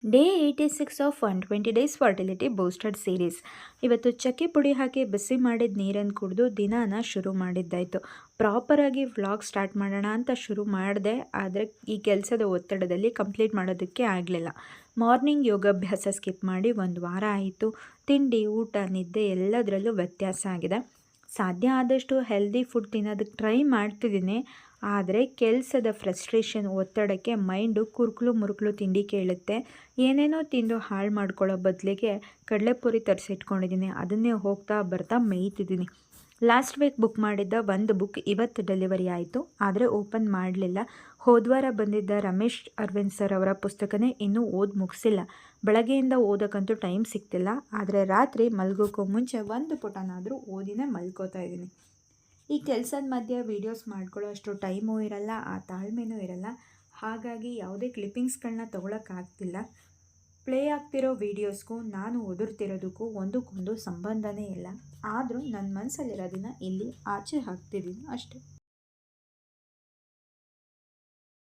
Day 86 of 120 days fertility booster series. ಇವತ್ತು ಚಕ್ಕೆ ಪುಡಿ ಹಾಕಿ ಬಿಸಿ ಮಾಡಿದ ನೀರನ್ನು ಕುಡಿದು ದಿನಾನ ಶುರು ಮಾಡಿದ್ದಾಯಿತು. ಪ್ರಾಪರಾಗಿ ವ್ಲಾಗ್ ಸ್ಟಾರ್ಟ್ ಮಾಡೋಣ ಅಂತ ಶುರು ಮಾಡಿದೆ, ಆದರೆ ಈ ಕೆಲಸದ ಒತ್ತಡದಲ್ಲಿ ಕಂಪ್ಲೀಟ್ ಮಾಡೋದಕ್ಕೆ ಆಗಲಿಲ್ಲ. ಮಾರ್ನಿಂಗ್ ಯೋಗಾಭ್ಯಾಸ ಸ್ಕಿಪ್ ಮಾಡಿ 1 ವಾರ ಆಯಿತು. ತಿಂಡಿ, ಊಟ, ನಿದ್ದೆ ಎಲ್ಲದರಲ್ಲೂ ವ್ಯತ್ಯಾಸ ಆಗಿದೆ. ಸಾಧ್ಯ ಆದಷ್ಟು ಹೆಲ್ದಿ ಫುಡ್ ತಿನ್ನೋದಕ್ಕೆ ಟ್ರೈ ಮಾಡ್ತಿದ್ದೀನಿ, ಆದರೆ ಕೆಲಸದ ಫ್ರಸ್ಟ್ರೇಷನ್, ಒತ್ತಡಕ್ಕೆ ಮೈಂಡು ಕುರುಕಲು ಮುರುಕಲು ತಿಂಡಿ ಕೇಳುತ್ತೆ. ಏನೇನೋ ತಿಂದು ಹಾಳು ಮಾಡ್ಕೊಳ್ಳೋ ಬದಲಿಗೆ ಕಡಲೆಪುರಿ ತರಿಸಿಟ್ಕೊಂಡಿದ್ದೀನಿ, ಅದನ್ನೇ ಹೋಗ್ತಾ ಬರ್ತಾ ಮೇಯ್ತಿದ್ದೀನಿ. ಲಾಸ್ಟ್ ವೀಕ್ ಬುಕ್ ಮಾಡಿದ್ದ ಒಂದು ಬುಕ್ ಇವತ್ತು ಡೆಲಿವರಿ ಆಯಿತು, ಆದರೆ ಓಪನ್ ಮಾಡಲಿಲ್ಲ. ಹೋದ್ವಾರ ಬಂದಿದ್ದ ರಮೇಶ್ ಅರವಿಂದ್ ಸರ್ ಅವರ ಪುಸ್ತಕನೇ ಇನ್ನೂ ಮುಗಿಸಿಲ್ಲ. ಬೆಳಗ್ಗೆಯಿಂದ ಓದೋಕ್ಕಂತೂ ಟೈಮ್ ಸಿಗ್ತಿಲ್ಲ, ಆದರೆ ರಾತ್ರಿ ಮಲ್ಗೋಕ್ಕೂ ಮುಂಚೆ ಒಂದು ಪುಟನಾದರೂ ಓದಿನೇ ಮಲ್ಕೋತಾ ಇದ್ದೀನಿ. ಈ ಕೆಲಸದ ಮಧ್ಯೆ ವೀಡಿಯೋಸ್ ಮಾಡ್ಕೊಳ್ಳೋ ಅಷ್ಟು ಟೈಮೂ ಇರಲ್ಲ, ಆ ತಾಳ್ಮೆನೂ ಇರಲ್ಲ. ಹಾಗಾಗಿ ಯಾವುದೇ ಕ್ಲಿಪ್ಪಿಂಗ್ಸ್ಗಳನ್ನ ತೊಗೊಳಕ್ಕಾಗ್ತಿಲ್ಲ. ಪ್ಲೇ ಆಗ್ತಿರೋ ವೀಡಿಯೋಸ್ಗೂ ನಾನು ಓದಿರ್ತಿರೋದಕ್ಕೂ ಒಂದಕ್ಕೊಂದು ಸಂಬಂಧನೇ ಇಲ್ಲ. ಆದರೂ ನನ್ನ ಮನಸ್ಸಲ್ಲಿರೋದನ್ನು ಇಲ್ಲಿ ಆಚೆ ಹಾಕ್ತಿದ್ದೀನಿ ಅಷ್ಟೇ.